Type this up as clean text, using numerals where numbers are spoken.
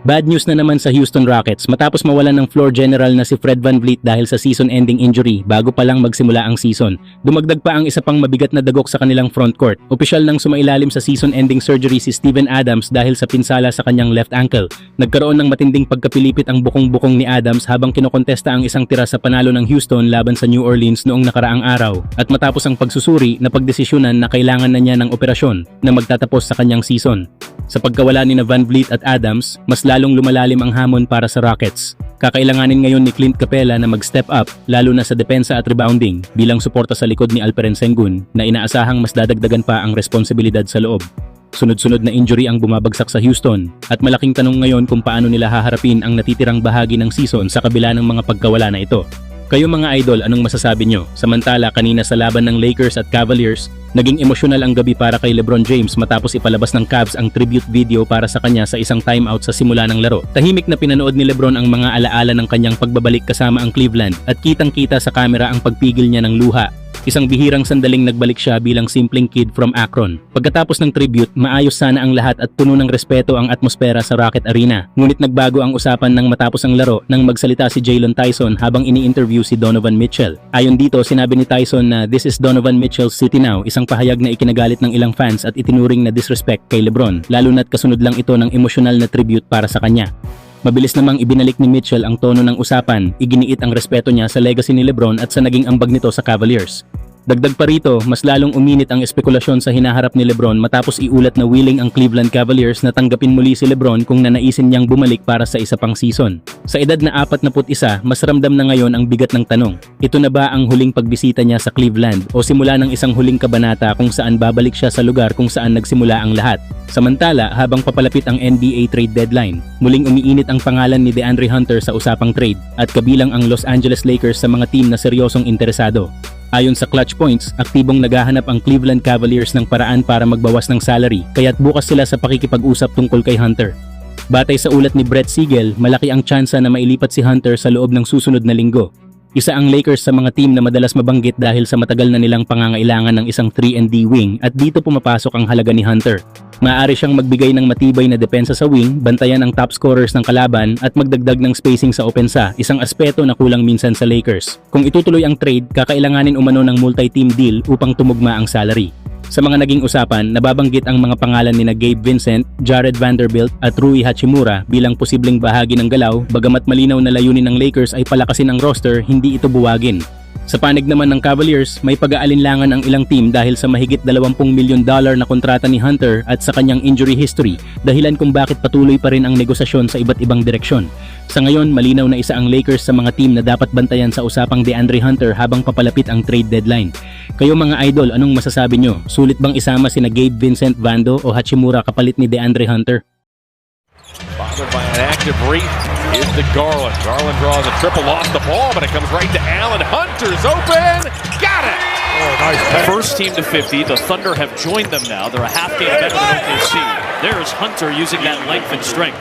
Bad news na naman sa Houston Rockets matapos mawalan ng floor general na si Fred VanVleet dahil sa season-ending injury bago pa lang magsimula ang season. Dumagdag pa ang isa pang mabigat na dagok sa kanilang frontcourt. Opisyal nang sumailalim sa season-ending surgery si Steven Adams dahil sa pinsala sa kanyang left ankle. Nagkaroon ng matinding pagkapilipit ang bukong-bukong ni Adams habang kinokontesta ang isang tira sa panalo ng Houston laban sa New Orleans noong nakaraang araw. At matapos ang pagsusuri, napagdesisyonan na kailangan na niya ng operasyon na magtatapos sa kanyang season. Sa pagkawala ni VanVleet at Adams, mas lalong lumalalim ang hamon para sa Rockets. Kakailanganin ngayon ni Clint Capela na mag-step up lalo na sa depensa at rebounding bilang suporta sa likod ni Alperen Sengun na inaasahang mas dadagdagan pa ang responsibilidad sa loob. Sunod-sunod na injury ang bumabagsak sa Houston at malaking tanong ngayon kung paano nila haharapin ang natitirang bahagi ng season sa kabila ng mga pagkawala na ito. Kayo mga idol, anong masasabi nyo? Samantala kanina sa laban ng Lakers at Cavaliers, naging emosyonal ang gabi para kay LeBron James matapos ipalabas ng Cavs ang tribute video para sa kanya sa isang timeout sa simula ng laro. Tahimik na pinanood ni LeBron ang mga alaala ng kanyang pagbabalik kasama ang Cleveland at kitang-kita sa kamera ang pagpigil niya ng luha. Isang bihirang sandaling nagbalik siya bilang simpleng kid from Akron. Pagkatapos ng tribute, maayos sana ang lahat at puno ng respeto ang atmosfera sa Rocket Arena. Ngunit nagbago ang usapan nang matapos ang laro nang magsalita si Jalen Tyson habang ini-interview si Donovan Mitchell. Ayon dito, sinabi ni Tyson na "This is Donovan Mitchell's city now", isang pahayag na ikinagalit ng ilang fans at itinuring na disrespect kay LeBron, lalo na't kasunod lang ito ng emosyonal na tribute para sa kanya. Mabilis namang ibinalik ni Mitchell ang tono ng usapan, iginiit ang respeto niya sa legacy ni LeBron at sa naging ambag nito sa Cavaliers. Dagdag pa rito, mas lalong uminit ang espekulasyon sa hinaharap ni LeBron matapos iulat na willing ang Cleveland Cavaliers na tanggapin muli si LeBron kung nanaisin niyang bumalik para sa isa pang season. Sa edad na 41, mas ramdam na ngayon ang bigat ng tanong. Ito na ba ang huling pagbisita niya sa Cleveland o simula ng isang huling kabanata kung saan babalik siya sa lugar kung saan nagsimula ang lahat? Samantala, habang papalapit ang NBA trade deadline, muling umiinit ang pangalan ni DeAndre Hunter sa usapang trade at kabilang ang Los Angeles Lakers sa mga team na seryosong interesado. Ayon sa Clutch Points, aktibong naghahanap ang Cleveland Cavaliers ng paraan para magbawas ng salary, kaya't bukas sila sa pakikipag-usap tungkol kay Hunter. Batay sa ulat ni Brett Siegel, malaki ang tsansa na mailipat si Hunter sa loob ng susunod na linggo. Isa ang Lakers sa mga team na madalas mabanggit dahil sa matagal na nilang pangangailangan ng isang 3-and-D wing at dito pumapasok ang halaga ni Hunter. Maaari siyang magbigay ng matibay na depensa sa wing, bantayan ang top scorers ng kalaban at magdagdag ng spacing sa opensa, isang aspeto na kulang minsan sa Lakers. Kung itutuloy ang trade, kakailanganin umano ng multi-team deal upang tumugma ang salary. Sa mga naging usapan, nababanggit ang mga pangalan ni Gabe Vincent, Jared Vanderbilt at Rui Hachimura bilang posibleng bahagi ng galaw, bagamat malinaw na layunin ng Lakers ay palakasin ang roster, hindi ito buwagin. Sa panig naman ng Cavaliers, may pag-aalinlangan ang ilang team dahil sa mahigit $20 million na kontrata ni Hunter at sa kanyang injury history, dahilan kung bakit patuloy pa rin ang negosasyon sa iba't ibang direksyon. Sa ngayon, malinaw na isa ang Lakers sa mga team na dapat bantayan sa usapang DeAndre Hunter habang papalapit ang trade deadline. Kayo mga idol, anong masasabi nyo? Sulit bang isama sina Gabe Vincent, Vando o Hachimura kapalit ni DeAndre Hunter? Bothered by an active Reed. Here's to Garland. Garland draws a triple, lost the ball, but it comes right to Allen. Hunter's open. Got it! Oh, nice pass. First team to 50. The Thunder have joined them now. They're a half game better than OKC. There's Hunter using that length and strength.